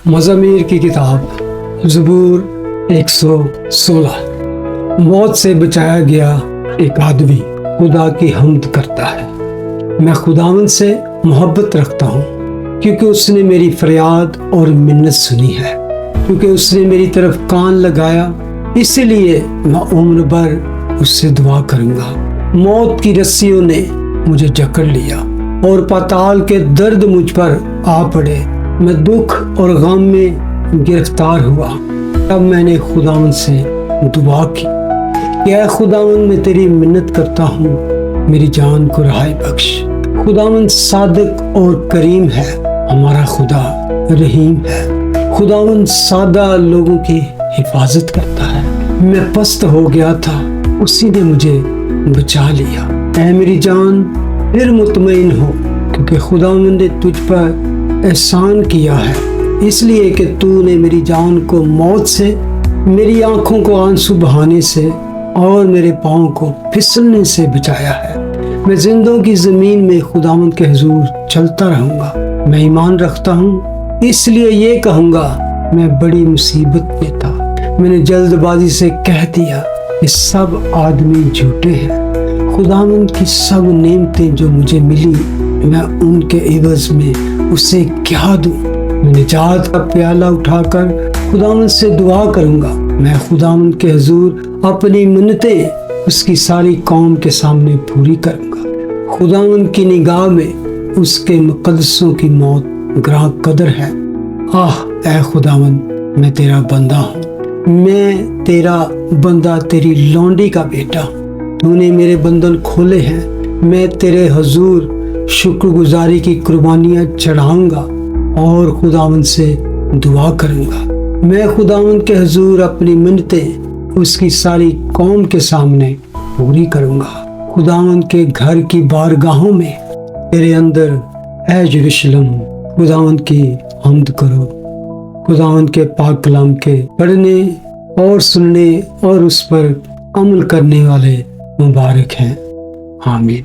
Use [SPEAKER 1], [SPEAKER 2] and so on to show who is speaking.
[SPEAKER 1] मज़ामीर की किताब ज़बूर 116। मौत से बचाया गया एक आदमी खुदा की हम्द करता है। मैं खुदावंद से मोहब्बत रखता हूँ क्योंकि उसने मेरी फरियाद और मिन्नत सुनी है, क्योंकि उसने मेरी तरफ कान लगाया, इसलिए मैं उम्र भर उससे दुआ करूँगा। मौत की रस्सियों ने मुझे जकड़ लिया और पाताल के दर्द मुझ पर आ पड़े। मैं दुख और गम में गिरफ्तार हुआ। तब मैंने खुदावंद से दुआ की कि ऐ खुदावंद, मैं तेरी मिन्नत करता हूँ, मेरी जान को रहाई बख्श। खुदावंद सादिक और करीम है, हमारा खुदा रहीम है। खुदावंद सादा लोगों की हिफाजत करता है। मैं पस्त हो गया था, उसी ने मुझे बचा लिया। ऐ मेरी जान, फिर मुतमईन हो, क्योंकि खुदावंद ने तुझ पर एहसान किया है, इसलिए कि तूने मेरी जान को मौत से, मेरी आंखों को आंसू बहाने से और मेरे पाँव को फिसलने से बचाया है। मैं जिंदों की ज़मीन में खुदावंद के हुजूर चलता रहूँगा। मैं ईमान रखता हूँ, इसलिए ये कहूँगा, मैं बड़ी मुसीबत में था। मैंने जल्दबाजी से कह दिया कि सब आदमी झूठे हैं। खुदावंद की सब नेमतें जो मुझे मिली, मैं उनके एवज में उसे क्या दूं? मैं निजात का प्याला उठाकर खुदावंद से दुआ करूंगा। मैं खुदावंद के हुजूर अपनी मिन्नतें उसकी सारी कौम के सामने पूरी करूंगा। खुदावंद की निगाह में उसके मुकद्दसों की मौत ग्रां कदर है। आह ऐ खुदावंद, मैं तेरा बंदा हूँ, मैं तेरा बंदा, तेरी लौंडी का बेटा। तूने मेरे बंधन खोले हैं। मैं तेरे हुजूर शुक्रगुजारी की कुर्बानियाँ चढ़ाऊंगा और खुदावंद से दुआ करूंगा। मैं खुदावंद के हुजूर अपनी मिन्नतें उसकी सारी कौम के सामने पूरी करूंगा। खुदावंद के घर की बारगाहों में तेरे अंदर ऐ यरूशलेम, खुदावंद की हम्द करो। खुदावंद के पाक कलाम के पढ़ने और सुनने और उस पर अमल करने वाले मुबारक हैं। आमीन।